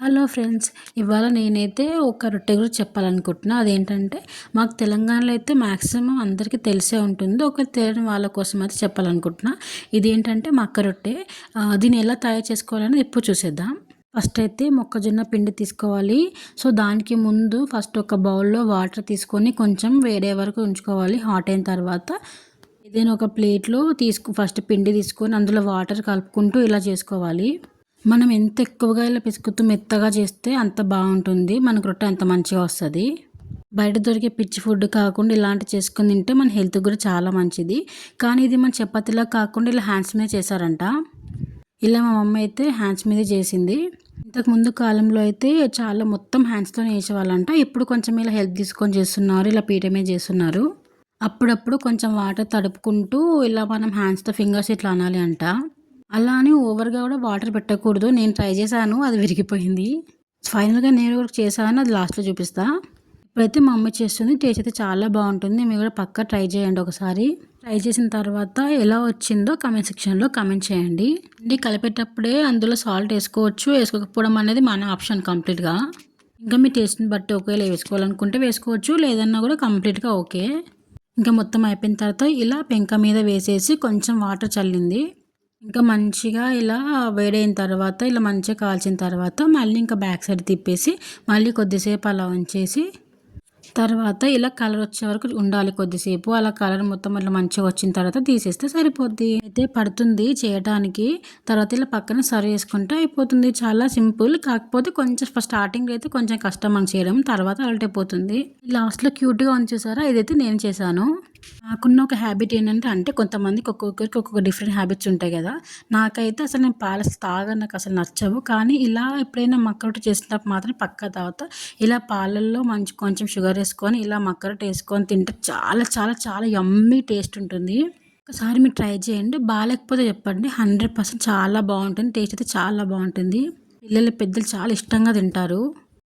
Hello friends, ఇవాళ నేనైతే ఒక రొట్టె గురించి చెప్పాలనుకుంటున్నా. అదేంటంటే మాకు తెలంగాణలో అయితే మ్యాక్సిమం అందరికీ తెలిసే ఉంటుంది. ఒక తెలియని వాళ్ళ కోసం అయితే చెప్పాలనుకుంటున్నా. ఇదేంటంటే మక్క రొట్టె. దీన్ని ఎలా తయారు చేసుకోవాలని ఇప్పుడు చూసేద్దాం. ఫస్ట్ అయితే మొక్కజొన్న పిండి తీసుకోవాలి. సో దానికి ముందు ఫస్ట్ ఒక బౌల్లో వాటర్ తీసుకొని కొంచెం వేడే వరకు ఉంచుకోవాలి. హాట్ అయిన తర్వాత ఏదైనా ఒక ప్లేట్లో ఫస్ట్ పిండి తీసుకొని అందులో వాటర్ కలుపుకుంటూ ఇలా చేసుకోవాలి. మనం ఎంత ఎక్కువగా ఇలా పిసుకుతూ మెత్తగా చేస్తే అంత బాగుంటుంది, మనకు రొట్టె అంత మంచిగా వస్తుంది. బయట దొరికే పిచ్చి ఫుడ్ కాకుండా ఇలాంటి చేసుకుని తింటే మన హెల్త్ కూడా చాలా మంచిది. కానీ ఇది మన చపాతీలా కాకుండా ఇలా హ్యాండ్స్ మీద చేశారంట. ఇలా మా మమ్మీ అయితే హ్యాండ్స్ మీదే చేసింది. ఇంతకు ముందు కాలంలో అయితే చాలా మొత్తం హ్యాండ్స్తోనే వేసేవాళ్ళంట. ఇప్పుడు కొంచెం ఇలా హెల్ప్ తీసుకొని చేస్తున్నారు, ఇలా పీట మీద చేస్తున్నారు. అప్పుడప్పుడు కొంచెం వాటర్ తడుపుకుంటూ ఇలా మనం హ్యాండ్స్తో ఫింగర్స్ ఇట్లా అనాలి అంట. అలా అని ఓవర్గా కూడా వాటర్ పెట్టకూడదు. నేను ట్రై చేశాను, అది విరిగిపోయింది. ఫైనల్గా నేను కూడా చేశాను, అది లాస్ట్లో చూపిస్తా. ఇప్పుడైతే మా అమ్మ చేస్తుంది. టేస్ట్ అయితే చాలా బాగుంటుంది. మీరు కూడా పక్కా ట్రై చేయండి ఒకసారి. ట్రై చేసిన తర్వాత ఎలా వచ్చిందో కామెంట్ సెక్షన్లో కామెంట్ చేయండి. ఇది కలిపేటప్పుడే అందులో సాల్ట్ వేసుకోవచ్చు, వేసుకోకపోవడం అనేది మన ఆప్షన్ కంప్లీట్గా. ఇంకా మీ టేస్ట్ని బట్టి ఒకవేళ వేసుకోవాలనుకుంటే వేసుకోవచ్చు, లేదన్నా కూడా కంప్లీట్గా ఓకే. ఇంకా మొత్తం అయిపోయిన తర్వాత ఇలా పెంక మీద వేసేసి కొంచెం వాటర్ చల్లింది. ఇంకా మంచిగా ఇలా వేడైన తర్వాత ఇలా మంచిగా కాల్చిన తర్వాత మళ్ళీ ఇంకా బ్యాక్ సైడ్ తిప్పేసి మళ్ళీ కొద్దిసేపు అలా ఉంచేసి తర్వాత ఇలా కలర్ వచ్చే వరకు ఉండాలి కొద్దిసేపు. అలా కలర్ మొత్తం అట్లా మంచిగా వచ్చిన తర్వాత తీసేస్తే సరిపోద్ది. అయితే పడుతుంది చేయడానికి. తర్వాత ఇలా పక్కన సర్వ్ చేసుకుంటే అయిపోతుంది. చాలా సింపుల్. కాకపోతే కొంచెం స్టార్టింగ్ అయితే కొంచెం కష్టం మనం చేయడం, తర్వాత అలటైపోతుంది. లాస్ట్లో క్యూట్గా ఉంచేసారా, ఇదైతే నేను చేశాను. నాకున్న ఒక హ్యాబిట్ ఏంటంటే, కొంతమందికి ఒక్కొక్కరికి ఒక్కొక్క డిఫరెంట్ హ్యాబిట్స్ ఉంటాయి కదా. నాకైతే అసలు నేను పాలు తాగను, నాకు అసలు నచ్చవు. కానీ ఇలా ఎప్పుడైనా మక్క రొట్టె చేసినప్పుడు మాత్రం పక్కా తాగుతా. ఇలా పాలల్లో కొంచెం షుగర్ వేసుకొని ఇలా మక్క రొట్టె వేసుకొని తింటే చాలా చాలా చాలా యమ్మీ టేస్ట్ ఉంటుంది. ఒకసారి మీరు ట్రై చేయండి. బాగాలేకపోతే చెప్పండి, 100% చాలా బాగుంటుంది. టేస్ట్ అయితే చాలా బాగుంటుంది. పిల్లలు పెద్దలు చాలా ఇష్టంగా తింటారు.